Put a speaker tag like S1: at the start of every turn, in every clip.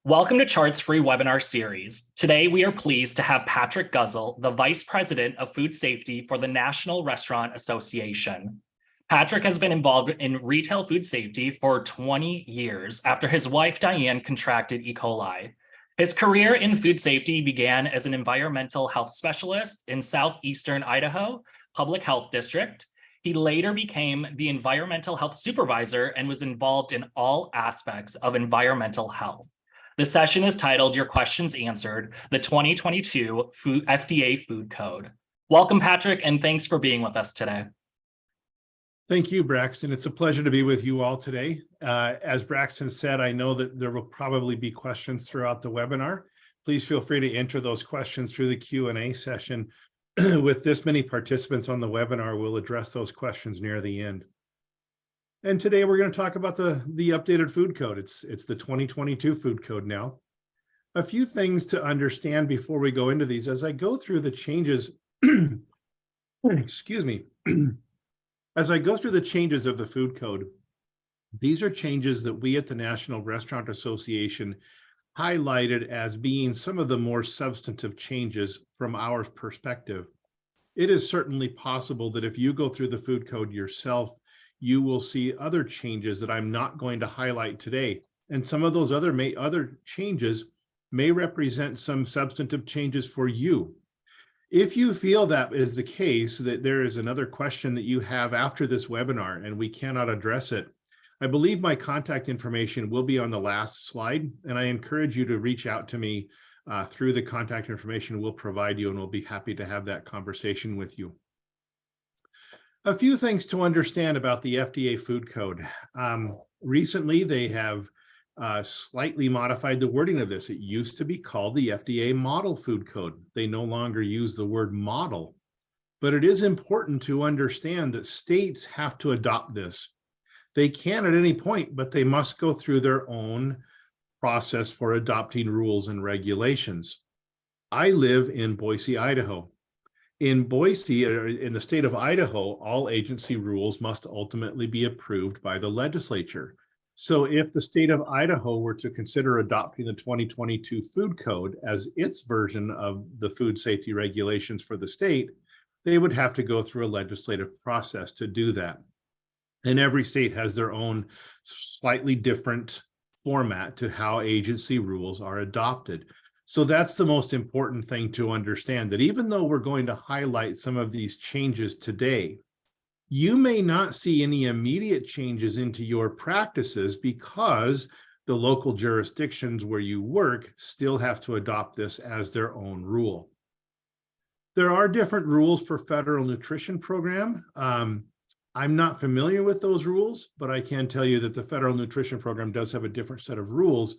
S1: Welcome to Chart's free webinar series. Today, we are pleased to have Patrick Guzzle, the Vice President of Food Safety for the National Restaurant Association. Patrick has been involved in retail food safety for 20 years after his wife, Diane, contracted E. coli. His career in food safety began as an environmental health specialist in southeastern Idaho Public Health District. He later became the environmental health supervisor and was involved in all aspects of environmental health. The session is titled Your Questions Answered, the 2022 FDA Food Code. Welcome, Patrick, and thanks for being with us today.
S2: Thank you, Braxton. It's a pleasure to be with you all today. As Braxton said, I know that there will probably be questions throughout the webinar. Please feel free to enter those questions through the Q&A session. With this many participants on the webinar, we'll address those questions near the end. And today we're going to talk about the updated food code. It's the 2022 food code now. A few things to understand before we go into these. As I go through the changes, excuse me, as I go through the changes of the food code, these are changes that we at the National Restaurant Association highlighted as being some of the more substantive changes from our perspective. It is certainly possible that if you go through the food code yourself, you will see other changes that I'm not going to highlight today. And some of those other changes may represent some substantive changes for you. If you feel that is the case, that there is another question that you have after this webinar and we cannot address it, I believe my contact information will be on the last slide, and I encourage you to reach out to me through the contact information we'll provide you, and we'll be happy to have that conversation with you. A few things to understand about the FDA food code. Recently, they have slightly modified the wording of this. It used to be called the FDA Model Food Code. They no longer use the word model, but it is important to understand that states have to adopt this. They can at any point, but they must go through their own process for adopting rules and regulations. I live in Boise, Idaho. In Boise, or in the state of Idaho, all agency rules must ultimately be approved by the legislature. So if the state of Idaho were to consider adopting the 2022 food code as its version of the food safety regulations for the state, they would have to go through a legislative process to do that. And every state has their own slightly different format to how agency rules are adopted. So that's the most important thing to understand, that even though we're going to highlight some of these changes today, you may not see any immediate changes into your practices because the local jurisdictions where you work still have to adopt this as their own rule. There are different rules for Federal Nutrition Program. I'm not familiar with those rules, but I can tell you that the Federal Nutrition Program does have a different set of rules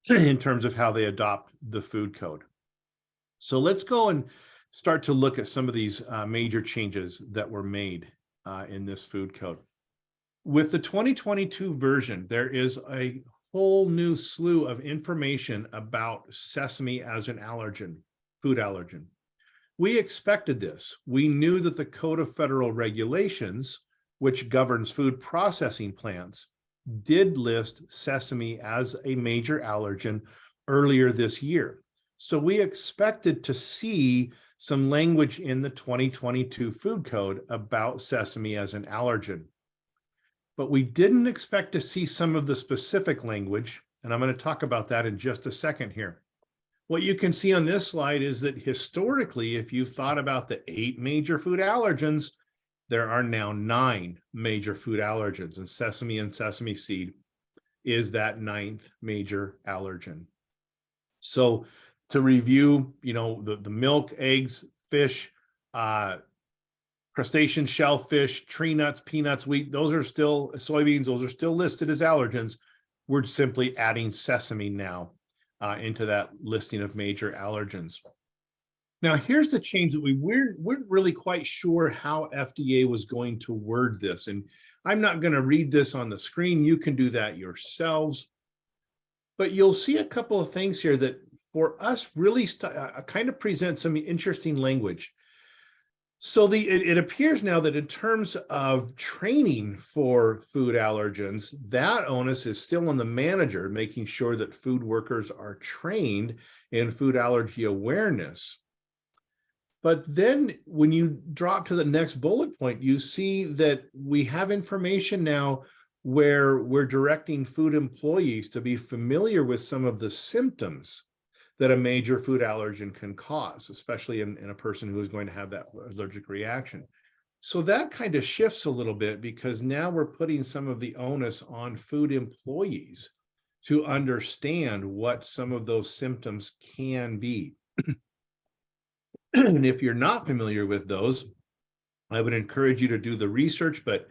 S2: in terms of how they adopt the food code. So let's go and start to look at some of these major changes that were made in this food code. With the 2022 version, there is a whole new slew of information about sesame as an allergen, food allergen. We expected this. We knew that the Code of Federal Regulations, which governs food processing plants, did list sesame as a major allergen earlier this year. So we expected to see some language in the 2022 food code about sesame as an allergen. But we didn't expect to see some of the specific language, and I'm going to talk about that in just a second here. What you can see on this slide is that historically, if you thought about the 8 major food allergens, there are now 9 major food allergens, and sesame seed is that 9th major allergen. So to review, the milk, eggs, fish, crustacean, shellfish, tree nuts, peanuts, wheat, those are still soybeans, those are still listed as allergens. We're simply adding sesame now into that listing of major allergens. Now, here's the change that we weren't really quite sure how FDA was going to word this. And I'm not going to read this on the screen. You can do that yourselves. But you'll see a couple of things here that for us really kind of present some interesting language. So it appears now that in terms of training for food allergens, that onus is still on the manager, making sure that food workers are trained in food allergy awareness. But then when you drop to the next bullet point, you see that we have information now where we're directing food employees to be familiar with some of the symptoms that a major food allergen can cause, especially in a person who is going to have that allergic reaction. So that kind of shifts a little bit because now we're putting some of the onus on food employees to understand what some of those symptoms can be. And if you're not familiar with those, I would encourage you to do the research, but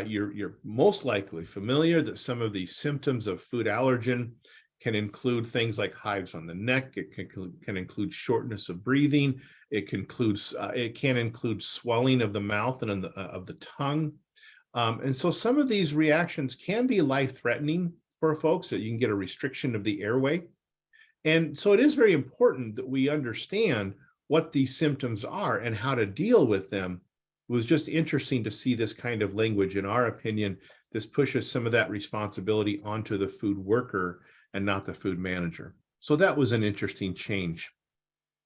S2: you're most likely familiar that some of the symptoms of food allergen can include things like hives on the neck. It can include shortness of breathing. It can include swelling of the mouth and of the tongue. And so some of these reactions can be life-threatening for folks, that you can get a restriction of the airway. And so it is very important that we understand what these symptoms are and how to deal with them. It was just interesting to see this kind of language. In our opinion, this pushes some of that responsibility onto the food worker and not the food manager. So that was an interesting change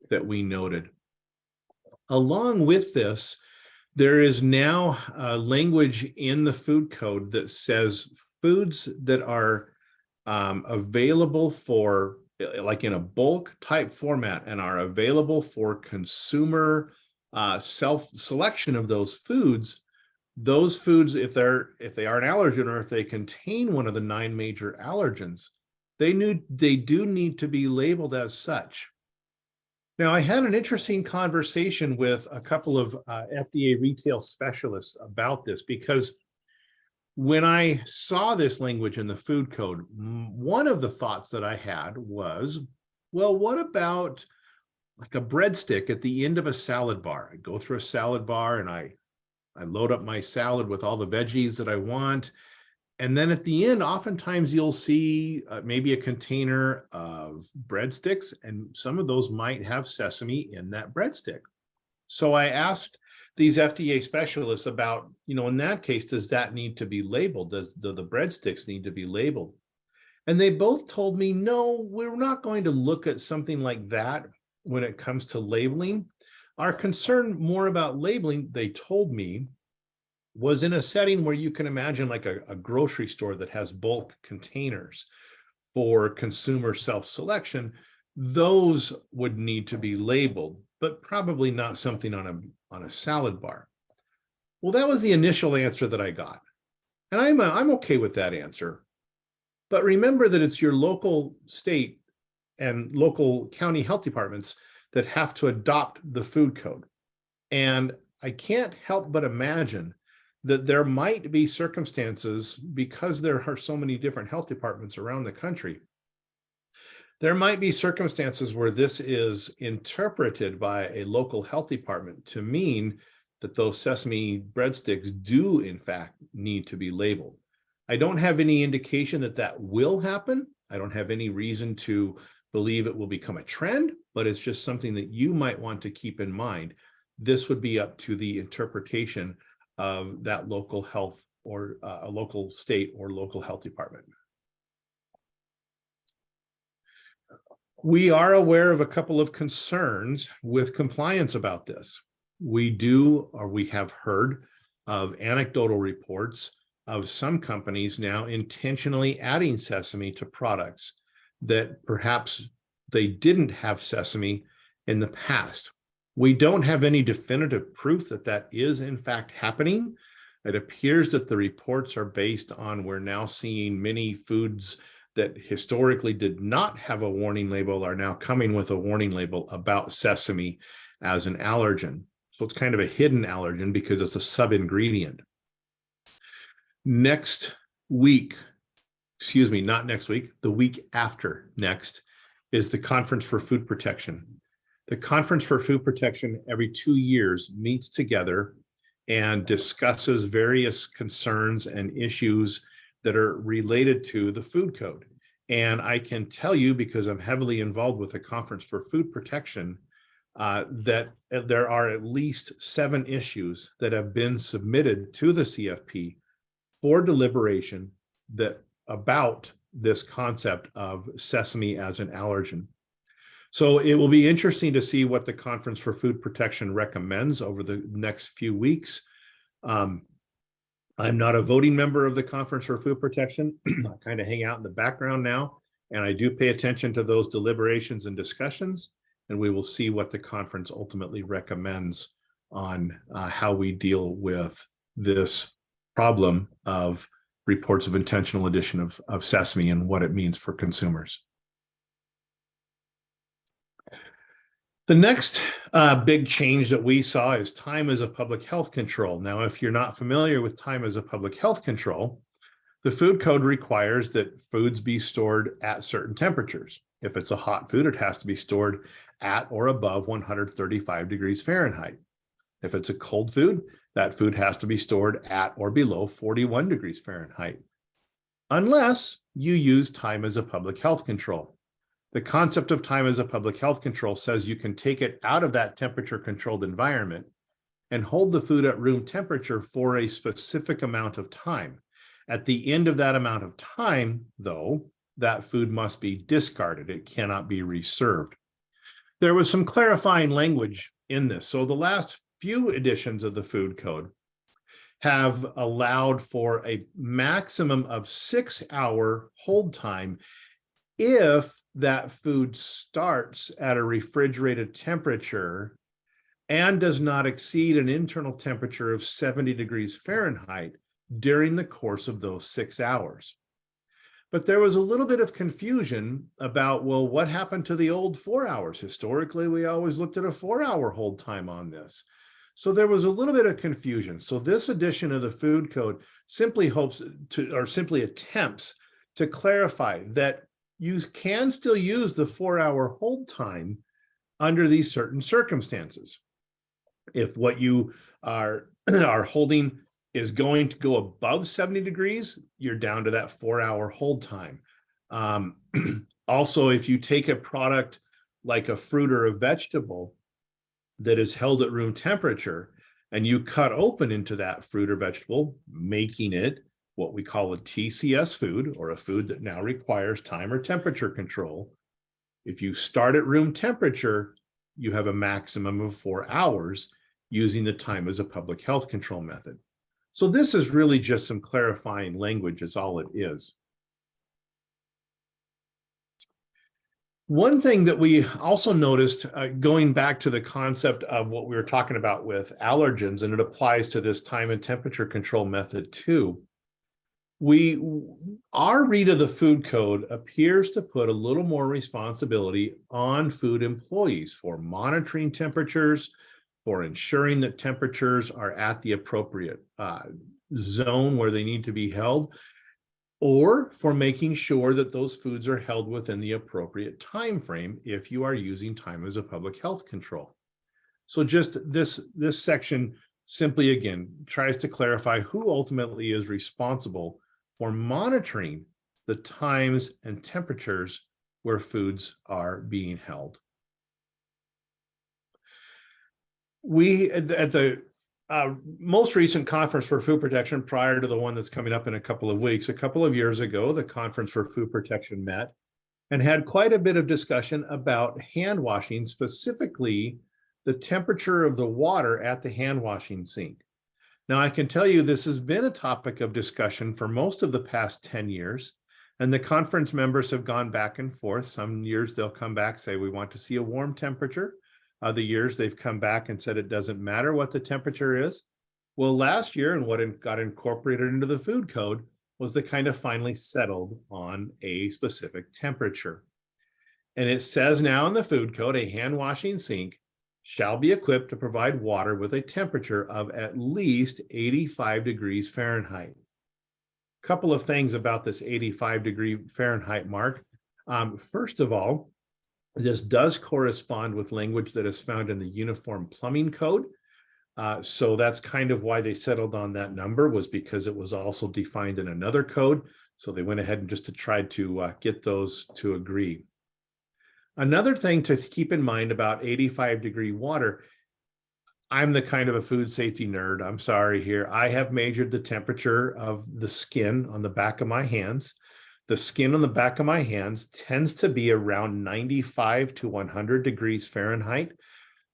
S2: that we noted. Along with this, there is now language in the food code that says foods that are available for, like in a bulk type format, and are available for consumer self-selection of those foods, if they are an allergen, or if they contain one of the 9 major allergens, they do need to be labeled as such. Now, I had an interesting conversation with a couple of FDA retail specialists about this, because when I saw this language in the food code, one of the thoughts that I had was, well, what about like a breadstick at the end of a salad bar? I go through a salad bar and I load up my salad with all the veggies that I want. And then at the end, oftentimes you'll see maybe a container of breadsticks, and some of those might have sesame in that breadstick. So I asked these FDA specialists about, in that case, does that need to be labeled? Do the breadsticks need to be labeled? And they both told me, no, we're not going to look at something like that when it comes to labeling. Our concern more about labeling, they told me, was in a setting where you can imagine like a grocery store that has bulk containers for consumer self-selection. Those would need to be labeled, but probably not something on a salad bar. Well, that was the initial answer that I got. And I'm okay with that answer. But remember that it's your local state and local county health departments that have to adopt the food code. And I can't help but imagine that there might be circumstances, because there are so many different health departments around the country, there might be circumstances where this is interpreted by a local health department to mean that those sesame breadsticks do in fact need to be labeled. I don't have any indication that that will happen. I don't have any reason to believe it will become a trend, but it's just something that you might want to keep in mind. This would be up to the interpretation of that local health, or a local state or local health department. We are aware of a couple of concerns with compliance about this. We have heard of anecdotal reports of some companies now intentionally adding sesame to products that perhaps they didn't have sesame in the past. We don't have any definitive proof that that is in fact happening. It appears that the reports are based on, we're now seeing many foods that historically did not have a warning label are now coming with a warning label about sesame as an allergen. So it's kind of a hidden allergen because it's a sub-ingredient. Next week, not next week, the week after next, is the Conference for Food Protection. The Conference for Food Protection every 2 years meets together and discusses various concerns and issues that are related to the food code. And I can tell you, because I'm heavily involved with the Conference for Food Protection, that there are at least 7 issues that have been submitted to the CFP for deliberation that about this concept of sesame as an allergen. So it will be interesting to see what the Conference for Food Protection recommends over the next few weeks. I'm not a voting member of the Conference for Food Protection. I kind of hang out in the background now, and I do pay attention to those deliberations and discussions, and we will see what the conference ultimately recommends on how we deal with this problem of reports of intentional addition of sesame and what it means for consumers. The next big change that we saw is time as a public health control. Now, if you're not familiar with time as a public health control, the food code requires that foods be stored at certain temperatures. If it's a hot food, it has to be stored at or above 135 degrees Fahrenheit. If it's a cold food, that food has to be stored at or below 41 degrees Fahrenheit, unless you use time as a public health control. The concept of time as a public health control says you can take it out of that temperature controlled environment and hold the food at room temperature for a specific amount of time. At the end of that amount of time, though, that food must be discarded. It cannot be reserved. There was some clarifying language in this. So the last few editions of the food code have allowed for a maximum of 6-hour hold time if that food starts at a refrigerated temperature and does not exceed an internal temperature of 70 degrees Fahrenheit during the course of those 6 hours. But there was a little bit of confusion about, well, what happened to the old 4 hours? Historically, we always looked at a 4-hour hold time on this. So there was a little bit of confusion. So this edition of the food code simply attempts to clarify that you can still use the 4-hour hold time under these certain circumstances. If what you are holding is going to go above 70 degrees, you're down to that 4-hour hold time. Also, if you take a product like a fruit or a vegetable that is held at room temperature and you cut open into that fruit or vegetable, making it what we call a TCS food, or a food that now requires time or temperature control. If you start at room temperature, you have a maximum of 4 hours using the time as a public health control method. So this is really just some clarifying language is all it is. One thing that we also noticed, going back to the concept of what we were talking about with allergens, and it applies to this time and temperature control method too, our read of the food code appears to put a little more responsibility on food employees for monitoring temperatures, for ensuring that temperatures are at the appropriate zone where they need to be held, or for making sure that those foods are held within the appropriate time frame if you are using time as a public health control. So just this section simply, again, tries to clarify who ultimately is responsible for monitoring the times and temperatures where foods are being held. We, at the most recent Conference for Food Protection, prior to the one that's coming up in a couple of weeks, a couple of years ago, the Conference for Food Protection met and had quite a bit of discussion about hand washing, specifically the temperature of the water at the hand washing sink. Now, I can tell you this has been a topic of discussion for most of the past 10 years, and the conference members have gone back and forth. Some years they'll come back, say, we want to see a warm temperature. Other years they've come back and said it doesn't matter what the temperature is. Well, last year, and what got incorporated into the food code was the kind of finally settled on a specific temperature. And it says now in the food code, a hand washing sink shall be equipped to provide water with a temperature of at least 85 degrees Fahrenheit. A couple of things about this 85-degree Fahrenheit mark. First of all, this does correspond with language that is found in the Uniform Plumbing Code. So that's kind of why they settled on that number, was because it was also defined in another code. So they went ahead and just to try to get those to agree. Another thing to keep in mind about 85-degree water, I'm the kind of a food safety nerd. I'm sorry here. I have measured the temperature of the skin on the back of my hands. The skin on the back of my hands tends to be around 95 to 100 degrees Fahrenheit.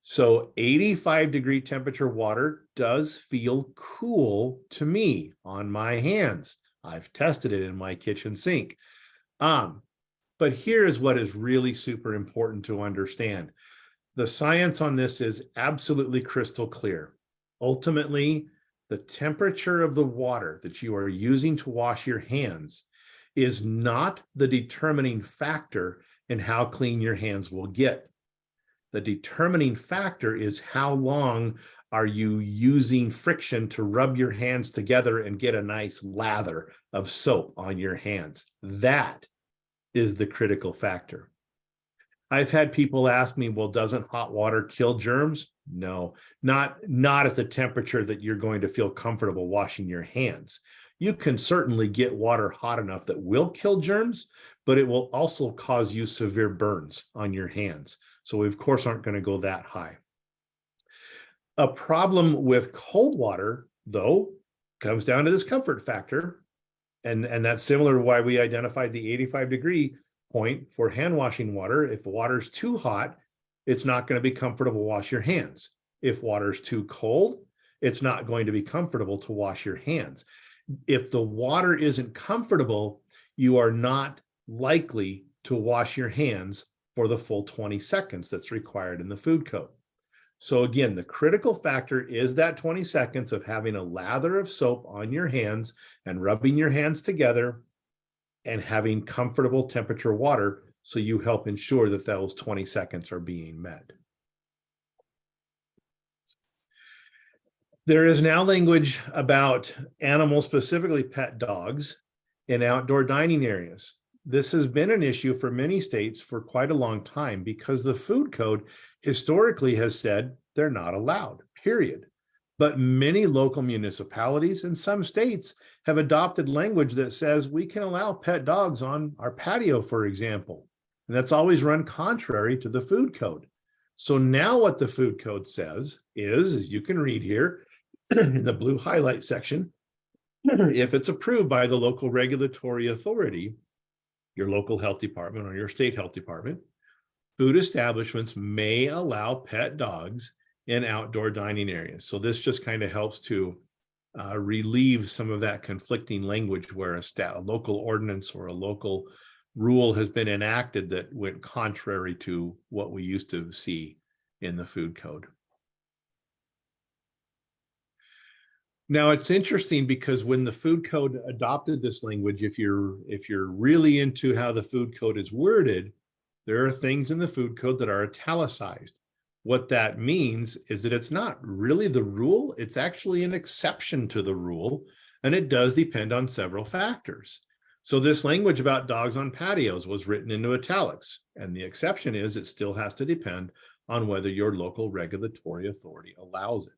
S2: So 85-degree temperature water does feel cool to me on my hands. I've tested it in my kitchen sink. But here is what is really super important to understand. The science on this is absolutely crystal clear. Ultimately, the temperature of the water that you are using to wash your hands is not the determining factor in how clean your hands will get. The determining factor is how long are you using friction to rub your hands together and get a nice lather of soap on your hands. That is the critical factor. I've had people ask me, well, doesn't hot water kill germs? No, not at the temperature that you're going to feel comfortable washing your hands. You can certainly get water hot enough that will kill germs, but it will also cause you severe burns on your hands. So we, of course, aren't going to go that high. A problem with cold water, though, comes down to this comfort factor. And that's similar to why we identified the 85-degree point for hand washing water. If the water's too hot, it's not going to be comfortable to wash your hands. If water's too cold, it's not going to be comfortable to wash your hands. If the water isn't comfortable, you are not likely to wash your hands for the full 20 seconds that's required in the food code. So again, the critical factor is that 20 seconds of having a lather of soap on your hands and rubbing your hands together and having comfortable temperature water, so you help ensure that those 20 seconds are being met. There is now language about animals, specifically pet dogs, in outdoor dining areas. This has been an issue for many states for quite a long time because the food code historically has said they're not allowed, period. But many local municipalities and some states have adopted language that says we can allow pet dogs on our patio, for example. And that's always run contrary to the food code. So now what the food code says is, as you can read here in the blue highlight section, if it's approved by the local regulatory authority, your local health department or your state health department, food establishments may allow pet dogs in outdoor dining areas. So this just kind of helps to relieve some of that conflicting language where a local ordinance or a local rule has been enacted that went contrary to what we used to see in the food code. Now it's interesting because when the food code adopted this language, if you're really into how the food code is worded, there are things in the food code that are italicized. What that means is that it's not really the rule, it's actually an exception to the rule, and it does depend on several factors. So this language about dogs on patios was written into italics, and the exception is it still has to depend on whether your local regulatory authority allows it.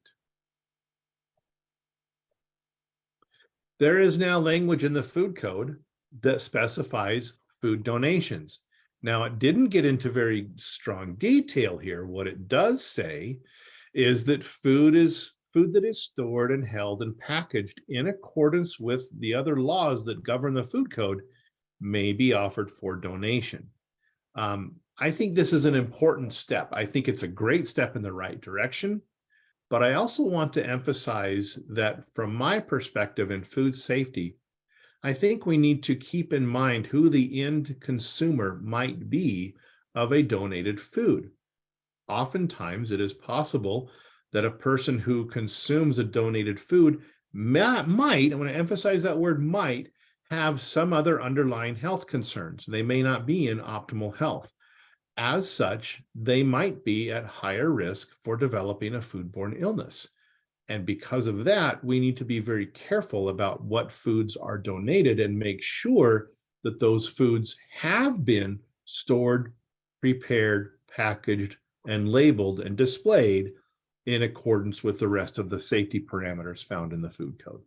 S2: There is now language in the food code that specifies food donations. Now, it didn't get into very strong detail here. What it does say is that food that is stored and held and packaged in accordance with the other laws that govern the food code may be offered for donation. I think this is an important step. I think it's a great step in the right direction. But I also want to emphasize that from my perspective in food safety, I think we need to keep in mind who the end consumer might be of a donated food. Oftentimes, it is possible that a person who consumes a donated food might, I want to emphasize that word might, have some other underlying health concerns. They may not be in optimal health. As such, they might be at higher risk for developing a foodborne illness. And because of that, we need to be very careful about what foods are donated and make sure that those foods have been stored, prepared, packaged, and labeled and displayed in accordance with the rest of the safety parameters found in the food code.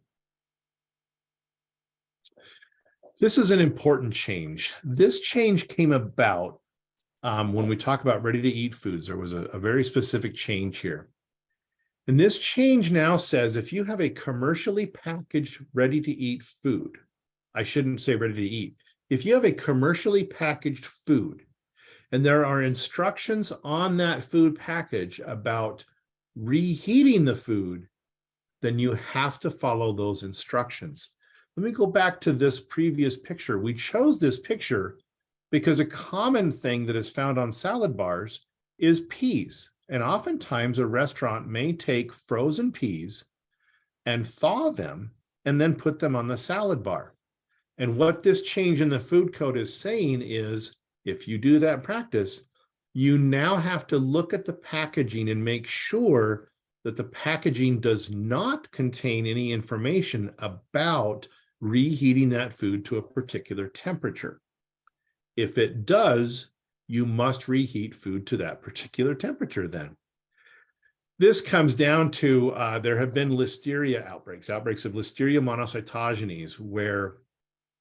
S2: This is an important change. This change came about when we talk about ready-to-eat foods, there was a very specific change here. And this change now says if you have a commercially packaged ready-to-eat food, I shouldn't say ready-to-eat, if you have a commercially packaged food and there are instructions on that food package about reheating the food, then you have to follow those instructions. Let me go back to this previous picture. We chose this picture because a common thing that is found on salad bars is peas. And oftentimes a restaurant may take frozen peas and thaw them and then put them on the salad bar. And what this change in the food code is saying is, if you do that practice, you now have to look at the packaging and make sure that the packaging does not contain any information about reheating that food to a particular temperature. If it does, you must reheat food to that particular temperature then. This comes down to, there have been listeria outbreaks of Listeria monocytogenes, where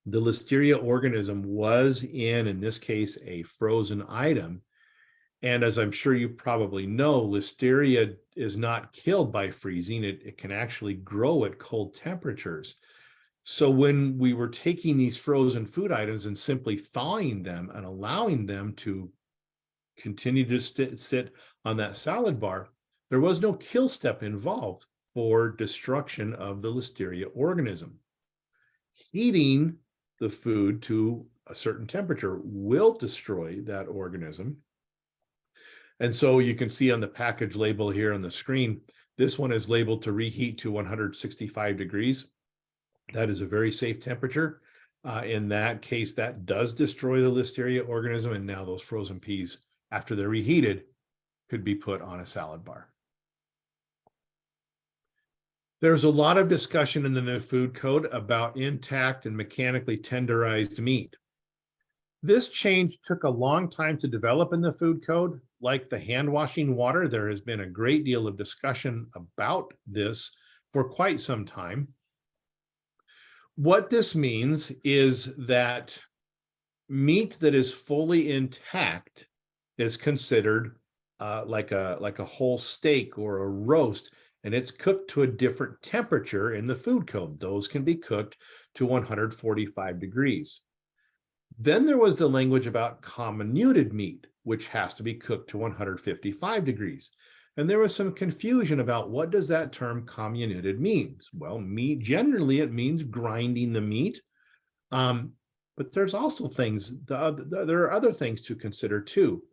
S2: the listeria organism was in this case, a frozen item. And as I'm sure you probably know, listeria is not killed by freezing. It can actually grow at cold temperatures. So when we were taking these frozen food items and simply thawing them and allowing them to continue to sit on that salad bar, there was no kill step involved for destruction of the listeria organism. Heating the food to a certain temperature will destroy that organism. And so you can see on the package label here on the screen, this one is labeled to reheat to 165 degrees. That is a very safe temperature. In that case, that does destroy the listeria organism. And now those frozen peas, after they're reheated, could be put on a salad bar. There's a lot of discussion in the new food code about intact and mechanically tenderized meat. This change took a long time to develop in the food code. Like the hand washing water, there has been a great deal of discussion about this for quite some time. What this means is that meat that is fully intact is considered like a whole steak or a roast, and it's cooked to a different temperature in the food code. Those can be cooked to 145 degrees. Then there was the language about comminuted meat, which has to be cooked to 155 degrees. And there was some confusion about what does that term comminuted means? Well, meat, generally it means grinding the meat. But there's also things, there are other things to consider too.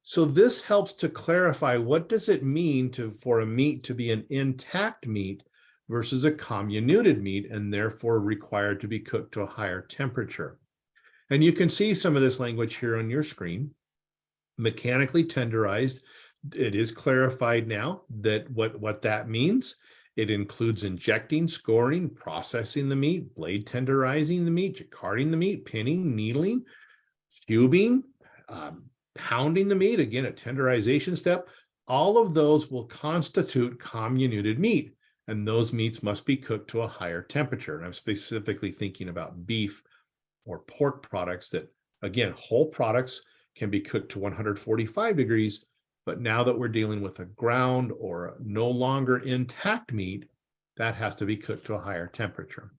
S2: So this helps to clarify what does it mean for a meat to be an intact meat versus a comminuted meat, and therefore required to be cooked to a higher temperature. And you can see some of this language here on your screen. Mechanically tenderized, it is clarified now that what that means. It includes injecting, scoring, processing the meat, blade tenderizing the meat, jacquarding the meat, pinning, needling, cubing, pounding the meat, again, a tenderization step. All of those will constitute comminuted meat, and those meats must be cooked to a higher temperature. And I'm specifically thinking about beef or pork products that, again, whole products can be cooked to 145 degrees, but now that we're dealing with a ground or no longer intact meat, that has to be cooked to a higher temperature.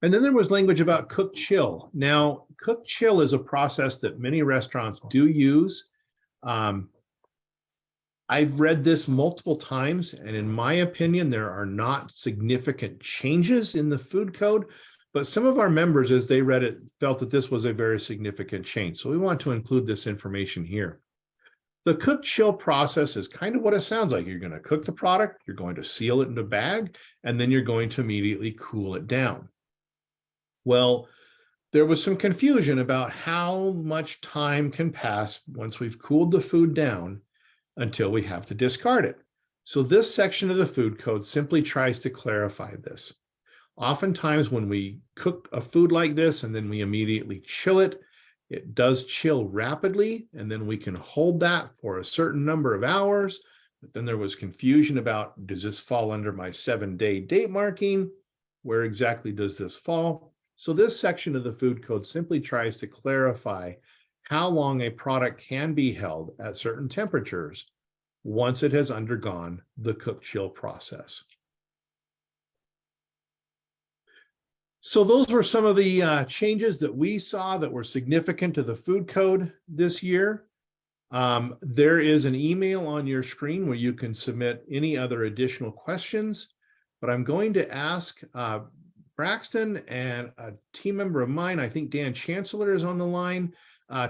S2: And then there was language about cook chill. Now, cook chill is a process that many restaurants do use. I've read this multiple times, and in my opinion, there are not significant changes in the food code, but some of our members, as they read it, felt that this was a very significant change. So we want to include this information here. The cook chill process is kind of what it sounds like. You're going to cook the product, you're going to seal it in a bag, and then you're going to immediately cool it down. Well, there was some confusion about how much time can pass once we've cooled the food down until we have to discard it. So this section of the food code simply tries to clarify this. Oftentimes when we cook a food like this and then we immediately chill it, it does chill rapidly, and then we can hold that for a certain number of hours. But then there was confusion about, does this fall under my 7-day date marking? Where exactly does this fall? So this section of the food code simply tries to clarify how long a product can be held at certain temperatures once it has undergone the cook chill process. So those were some of the changes that we saw that were significant to the food code this year. There is an email on your screen where you can submit any other additional questions, but I'm going to ask Braxton and a team member of mine, I think Dan Chancellor is on the line,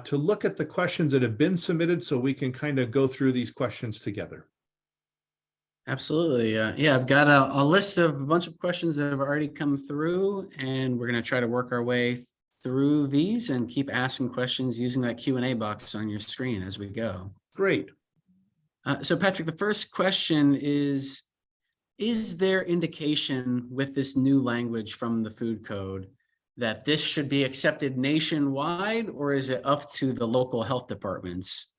S2: to look at the questions that have been submitted so we can kind of go through these questions together.
S3: Absolutely. Yeah, I've got a list of a bunch of questions that have already come through, and we're going to try to work our way through these and keep asking questions using that Q&A box on your screen as we go.
S2: Great.
S3: So Patrick, the first question is there indication with this new language from the food code that this should be accepted nationwide, or is it up to the local health departments?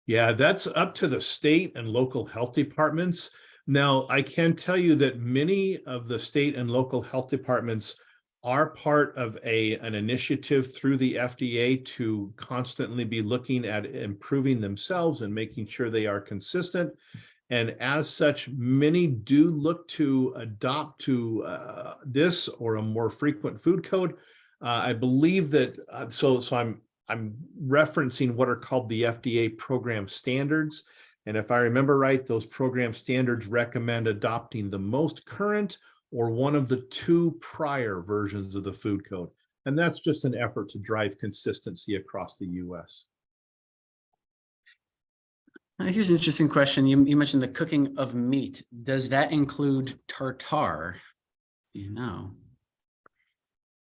S2: Yeah, that's up to the state and local health departments. Now, I can tell you that many of the state and local health departments are part of an initiative through the FDA to constantly be looking at improving themselves and making sure they are consistent. And as such, many do look to adopt to this or a more frequent food code. I believe that, I'm referencing what are called the FDA program standards. And if I remember right, those program standards recommend adopting the most current or one of the two prior versions of the food code. And that's just an effort to drive consistency across the US.
S3: Here's an interesting question. You mentioned the cooking of meat. Does that include tartare? Do you know?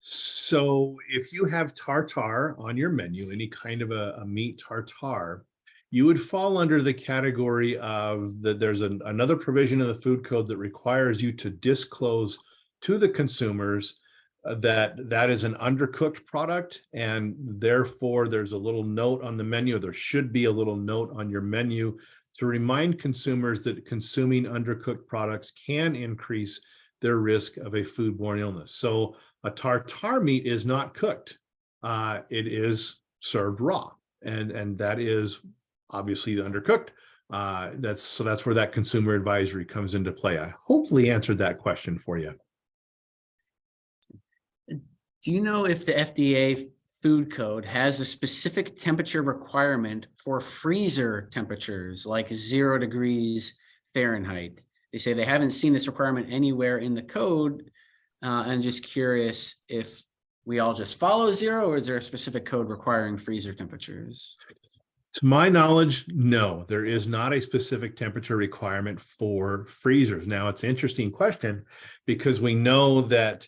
S2: So if you have tartare on your menu, any kind of a meat tartare, you would fall under the category of that there's another provision in the food code that requires you to disclose to the consumers that is an undercooked product, and therefore there's a little note on the menu. There should be a little note on your menu to remind consumers that consuming undercooked products can increase their risk of a foodborne illness. So a tartare meat is not cooked. It is served raw, and that is obviously undercooked. That's where that consumer advisory comes into play. I hopefully answered that question for you.
S3: Do you know if the FDA food code has a specific temperature requirement for freezer temperatures, like 0 degrees Fahrenheit? They say they haven't seen this requirement anywhere in the code. I'm just curious if we all just follow 0, or is there a specific code requiring freezer temperatures?
S2: To my knowledge, no, there is not a specific temperature requirement for freezers. Now, it's an interesting question because we know that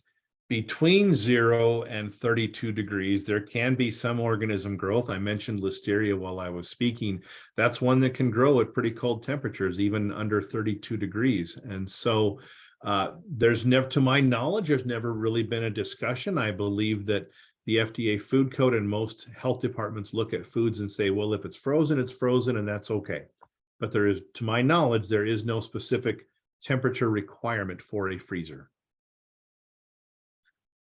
S2: between 0 and 32 degrees, there can be some organism growth. I mentioned listeria while I was speaking. That's one that can grow at pretty cold temperatures, even under 32 degrees. And so there's never, to my knowledge, there's never really been a discussion. I believe that the FDA food code and most health departments look at foods and say, well, if it's frozen, and that's okay. But there is, to my knowledge, there is no specific temperature requirement for a freezer.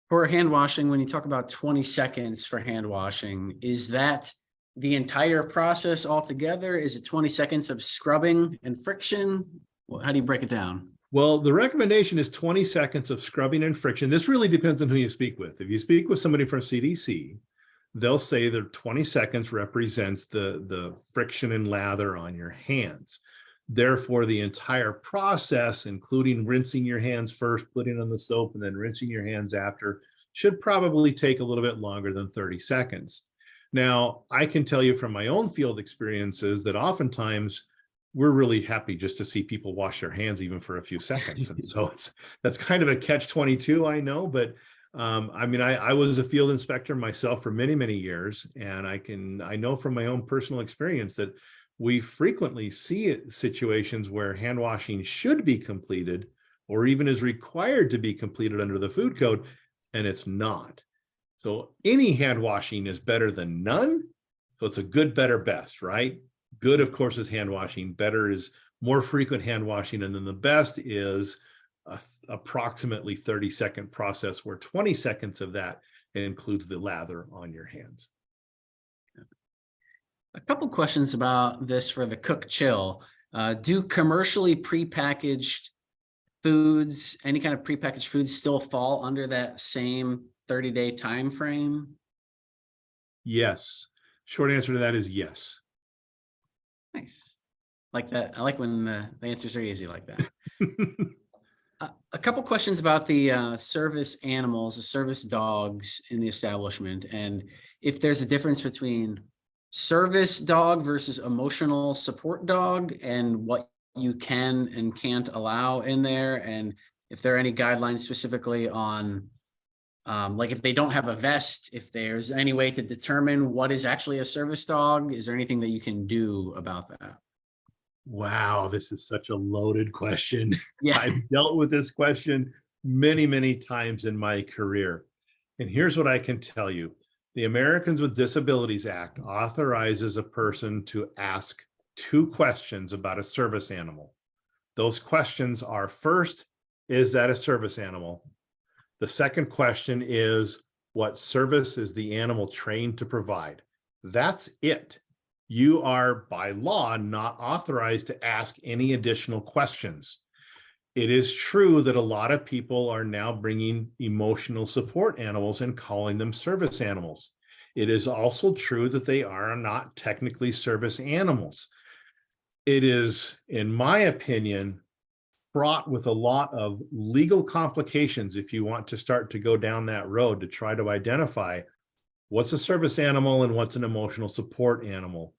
S3: For hand washing, when you talk about 20 seconds for hand washing, is that the entire process altogether? Is it 20 seconds of scrubbing and friction? Well, how do you break it down?
S2: Well, the recommendation is 20 seconds of scrubbing and friction. This really depends on who you speak with. If you speak with somebody from CDC, they'll say that 20 seconds represents the friction and lather on your hands. Therefore, the entire process, including rinsing your hands first, putting on the soap, and then rinsing your hands after, should probably take a little bit longer than 30 seconds. Now, I can tell you from my own field experiences that oftentimes we're really happy just to see people wash their hands even for a few seconds. And so that's kind of a catch-22, I know, but I mean, I was a field inspector myself for many, many years, and I know from my own personal experience that we frequently see situations where hand washing should be completed or even is required to be completed under the food code, and it's not. So any hand washing is better than none. So it's a good, better, best, right? Good, of course, is hand washing. Better is more frequent hand washing. And then the best is approximately 30-second process, where 20 seconds of that includes the lather on your hands.
S3: A couple questions about this for the cook chill. Do commercially prepackaged foods, any kind of prepackaged foods, still fall under that same 30-day time frame?
S2: Yes. Short answer to that is yes.
S3: Nice. Like that. I like when the answers are easy like that. A couple questions about the service animals, the service dogs in the establishment, and if there's a difference between service dog versus emotional support dog, and what you can and can't allow in there, and if there are any guidelines specifically on, like if they don't have a vest, if there's any way to determine what is actually a service dog, is there anything that you can do about that?
S2: Wow, this is such a loaded question.
S3: Yeah.
S2: I've dealt with this question many, many times in my career. And here's what I can tell you. The Americans with Disabilities Act authorizes a person to ask 2 questions about a service animal. Those questions are, first, is that a service animal? The second question is, what service is the animal trained to provide? That's it. You are by law not authorized to ask any additional questions. It is true that a lot of people are now bringing emotional support animals and calling them service animals. It is also true that they are not technically service animals. It is, in my opinion, fraught with a lot of legal complications if you want to start to go down that road to try to identify what's a service animal and what's an emotional support animal.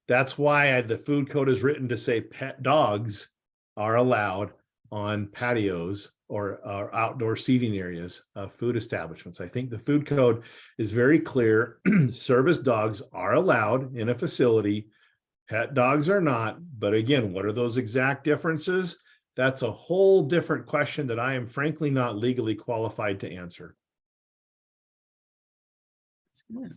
S2: That's why the food code is written to say pet dogs are allowed on patios or outdoor seating areas of food establishments. I think the food code is very clear. Service dogs are allowed in a facility. Pet dogs are not. But again, what are those exact differences? That's a whole different question that I am frankly not legally qualified to answer.
S3: That's good.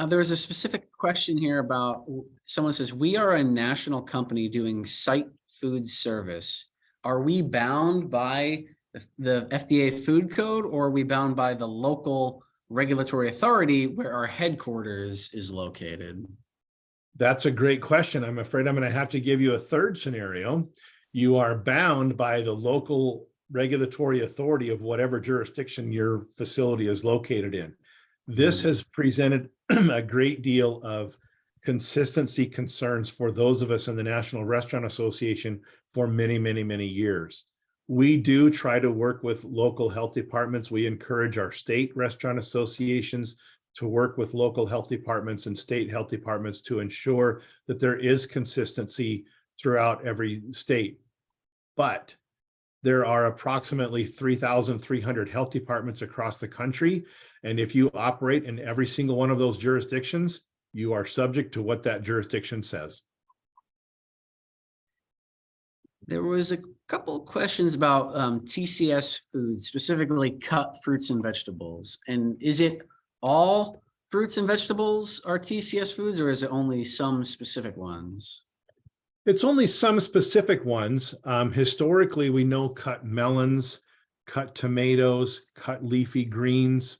S3: There was a specific question here about, someone says, we are a national company doing site food service. Are we bound by the FDA food code, or are we bound by the local regulatory authority where our headquarters is located?
S2: That's a great question. I'm afraid I'm going to have to give you a third scenario. You are bound by the local regulatory authority of whatever jurisdiction your facility is located in. This has presented a great deal of consistency concerns for those of us in the National Restaurant Association for many, many, many years. We do try to work with local health departments. We encourage our state restaurant associations to work with local health departments and state health departments to ensure that there is consistency throughout every state. But there are approximately 3,300 health departments across the country. And if you operate in every single one of those jurisdictions, you are subject to what that jurisdiction says.
S3: There was a couple of questions about TCS foods, specifically cut fruits and vegetables. And is it all fruits and vegetables are TCS foods, or is it only some specific ones?
S2: It's only some specific ones. Historically, we know cut melons, cut tomatoes, cut leafy greens.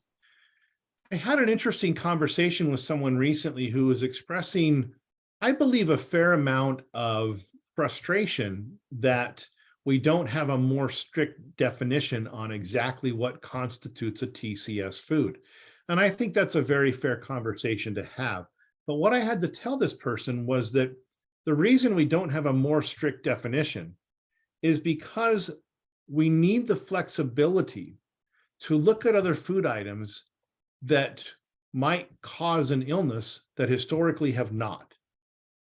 S2: I had an interesting conversation with someone recently who was expressing, I believe, a fair amount of frustration that we don't have a more strict definition on exactly what constitutes a TCS food. And I think that's a very fair conversation to have. But what I had to tell this person was that the reason we don't have a more strict definition is because we need the flexibility to look at other food items that might cause an illness that historically have not.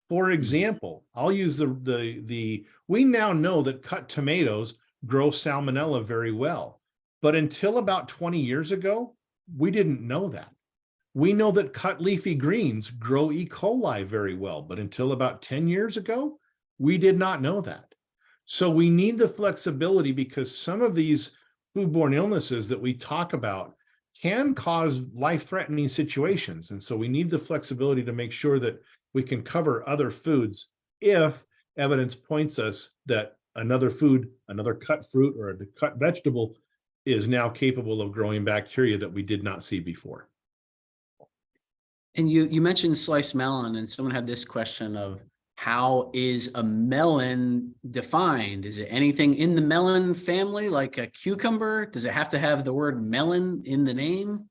S2: For example, I'll use we now know that cut tomatoes grow salmonella very well, but until about 20 years ago, we didn't know that. We know that cut leafy greens grow E. coli very well, but until about 10 years ago, we did not know that. So we need the flexibility because some of these foodborne illnesses that we talk about can cause life-threatening situations. And so we need the flexibility to make sure that we can cover other foods if evidence points us that another food, another cut fruit or a cut vegetable is now capable of growing bacteria that we did not see before.
S3: And you mentioned sliced melon, and someone had this question of how is a melon defined? Is it anything in the melon family, like a cucumber? Does it have to have the word melon in the name?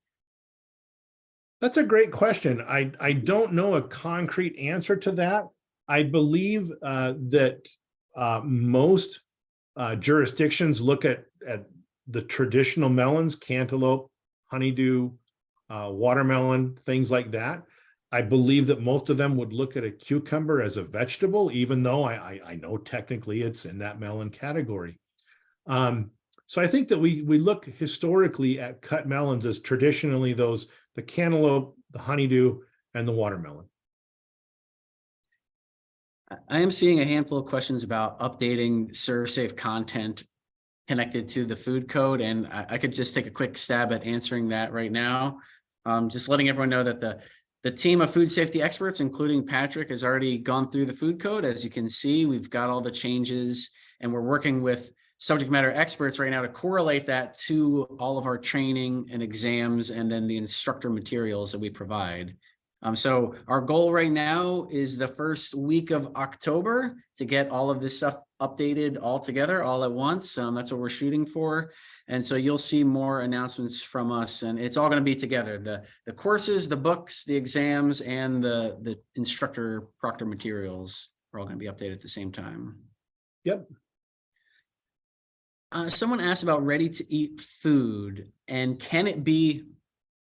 S2: That's a great question. I don't know a concrete answer to that. I believe that most jurisdictions look at the traditional melons, cantaloupe, honeydew, watermelon, things like that. I believe that most of them would look at a cucumber as a vegetable, even though I know technically it's in that melon category. So I think that we look historically at cut melons as traditionally the cantaloupe, the honeydew, and the watermelon.
S3: I am seeing a handful of questions about updating ServSafe content connected to the food code, and I could just take a quick stab at answering that right now. Just letting everyone know that the team of food safety experts, including Patrick, has already gone through the food code. As you can see, we've got all the changes, and we're working with subject matter experts right now to correlate that to all of our training and exams, and then the instructor materials that we provide. So our goal right now is the first week of October to get all of this stuff updated all together, all at once. That's what we're shooting for. And so you'll see more announcements from us, and it's all going to be together. The courses, the books, the exams, and the instructor proctor materials are all going to be updated at the same time.
S2: Yep.
S3: Someone asked about ready to eat food, and can it be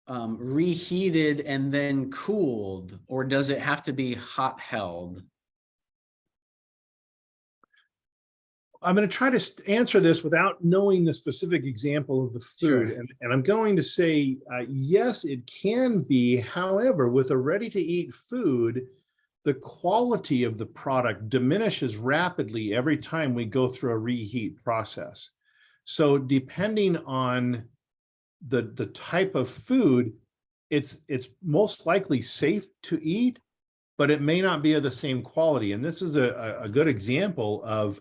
S3: reheated and then cooled, or does it have to be hot held?
S2: I'm going to try to answer this without knowing the specific example of the food.
S3: Sure.
S2: And I'm going to say, yes, it can be. However, with a ready-to-eat food, the quality of the product diminishes rapidly every time we go through a reheat process. So depending on the type of food, it's most likely safe to eat, but it may not be of the same quality. And this is a good example of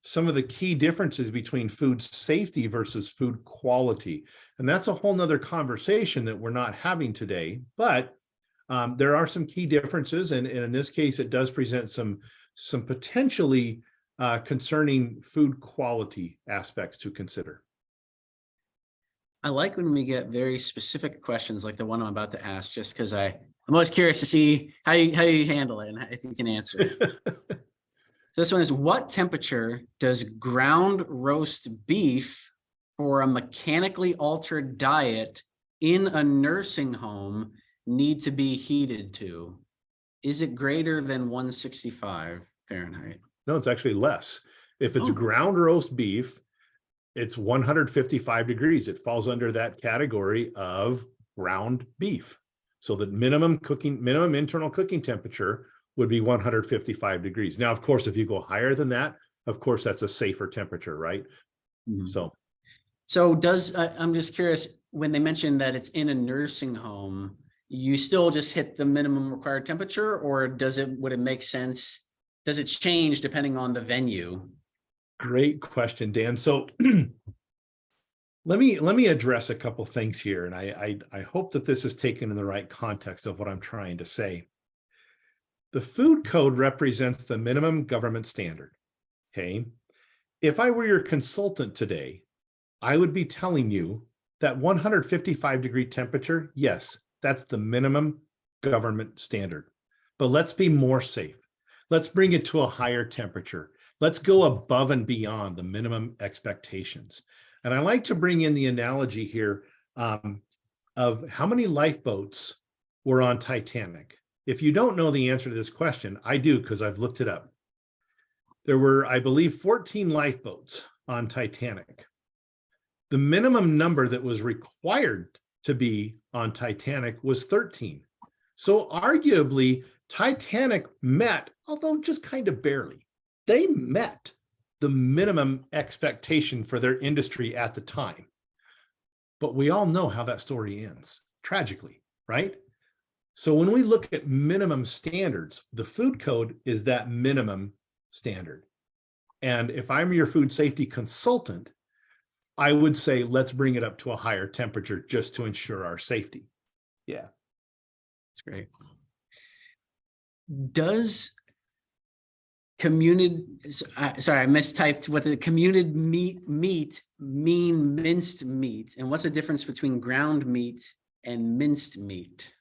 S2: some of the key differences between food safety versus food quality. And that's a whole nother conversation that we're not having today, but there are some key differences. And in this case, it does present some potentially concerning food quality aspects to consider.
S3: I like when we get very specific questions like the one I'm about to ask, just because I'm always curious to see how you handle it and if you can answer it. So this one is, what temperature does ground roast beef for a mechanically altered diet in a nursing home need to be heated to? Is it greater than 165 Fahrenheit?
S2: No, it's actually less. If it's
S3: Oh.
S2: ground roast beef, it's 155 degrees. It falls under that category of ground beef. So the minimum internal cooking temperature would be 155 degrees. Now, of course, if you go higher than that, of course, that's a safer temperature, right?
S3: Mm-hmm. So does, I'm just curious, when they mention that it's in a nursing home, you still just hit the minimum required temperature, or would it make sense? Does it change depending on the venue?
S2: Great question, Dan. So let me address a couple things here, and I hope that this is taken in the right context of what I'm trying to say. The food code represents the minimum government standard. Okay. If I were your consultant today, I would be telling you that 155-degree temperature, yes, that's the minimum government standard. But let's be more safe. Let's bring it to a higher temperature. Let's go above and beyond the minimum expectations. And I like to bring in the analogy here of how many lifeboats were on Titanic. If you don't know the answer to this question, I do, because I've looked it up. There were, I believe, 14 lifeboats on Titanic. The minimum number that was required to be on Titanic was 13. So arguably, Titanic met, although just kind of barely, they met the minimum expectation for their industry at the time. But we all know how that story ends, tragically, right? So when we look at minimum standards, the food code is that minimum standard. And if I'm your food safety consultant, I would say, let's bring it up to a higher temperature just to ensure our safety. Yeah.
S3: That's great. Does community, sorry, I mistyped what the community meat mean minced meat, and what's the difference between ground meat and minced meat?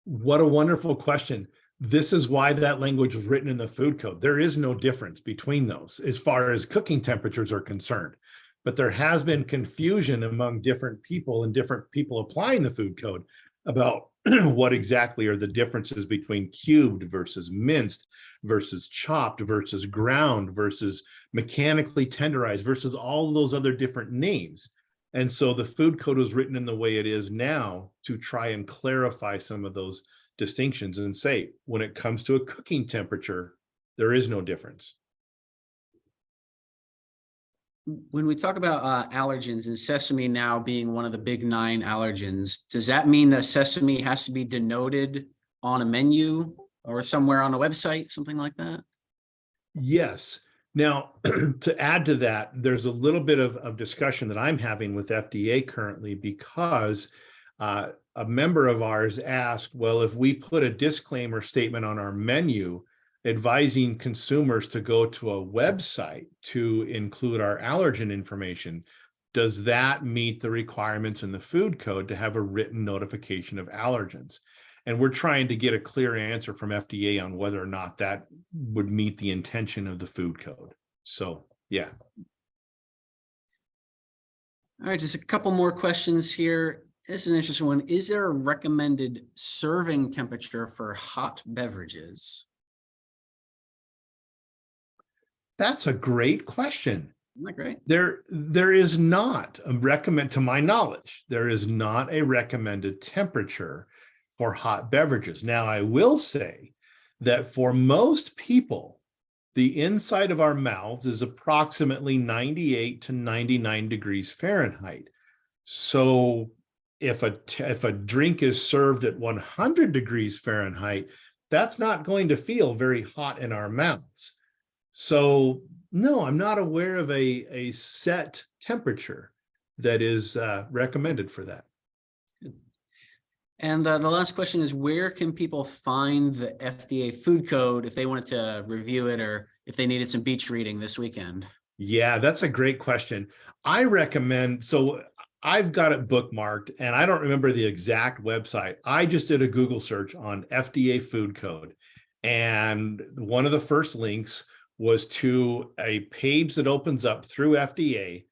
S2: What a wonderful question. This is why that language was written in the food code. There is no difference between those as far as cooking temperatures are concerned. But there has been confusion among different people and different people applying the food code about what exactly are the differences between cubed versus minced versus chopped versus ground versus mechanically tenderized versus all of those other different names. And so the food code was written in the way it is now to try and clarify some of those distinctions and say, when it comes to a cooking temperature, there is no difference.
S3: When we talk about allergens and sesame now being one of the big 9 allergens, does that mean that sesame has to be denoted on a menu or somewhere on a website, something like that?
S2: Yes. Now, to add to that, there's a little bit of discussion that I'm having with FDA currently because a member of ours asked, well, if we put a disclaimer statement on our menu advising consumers to go to a website to include our allergen information, does that meet the requirements in the food code to have a written notification of allergens? And we're trying to get a clear answer from FDA on whether or not that would meet the intention of the food code. So, yeah.
S3: All right, just a couple more questions here. This is an interesting one. Is there a recommended serving temperature for hot beverages?
S2: That's a great question.
S3: Isn't that great?
S2: There is not a recommend, to my knowledge, there is not a recommended temperature for hot beverages. Now, I will say that for most people, the inside of our mouths is approximately 98 to 99 degrees Fahrenheit. So if a drink is served at 100 degrees Fahrenheit, that's not going to feel very hot in our mouths. So no, I'm not aware of a set temperature that is recommended for that.
S3: And the last question is, where can people find the FDA food code if they wanted to review it or if they needed some beach reading this weekend?
S2: Yeah, that's a great question. I recommend, so I've got it bookmarked and I don't remember the exact website. I just did a Google search on FDA food code. And one of the first links was to a page that opens up through FDA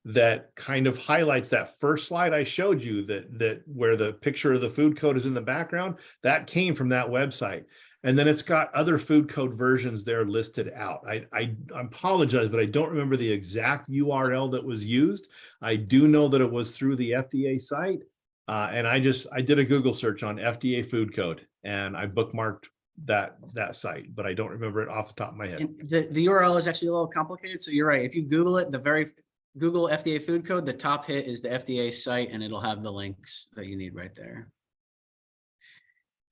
S2: that kind of highlights that first slide I showed you, that where the picture of the food code is in the background. That came from that website. And then it's got other food code versions there listed out. I apologize, but I don't remember the exact URL that was used. I do know that it was through the FDA site. And I did a Google search on FDA food code and I bookmarked that site, but I don't remember it off the top of my head.
S3: And the URL is actually a little complicated. So you're right. If you Google it, Google FDA food code, the top hit is the FDA site and it'll have the links that you need right there.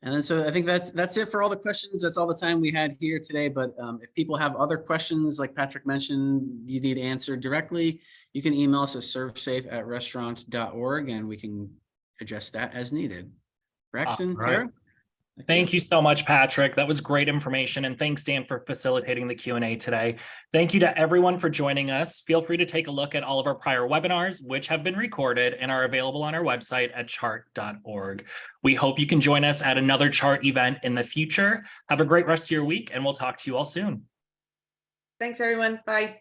S3: And then, so I think that's it for all the questions. That's all the time we had here today. But if people have other questions, like Patrick mentioned, you need answered directly, you can email us at servesafe@restaurant.org and we can address that as needed. Braxton,
S2: Right.
S3: Tara?
S1: Thank you so much, Patrick. That was great information. And thanks, Dan, for facilitating the Q&A today. Thank you to everyone for joining us. Feel free to take a look at all of our prior webinars, which have been recorded and are available on our website at chart.org. We hope you can join us at another Chart event in the future. Have a great rest of your week, and we'll talk to you all soon.
S4: Thanks, everyone. Bye.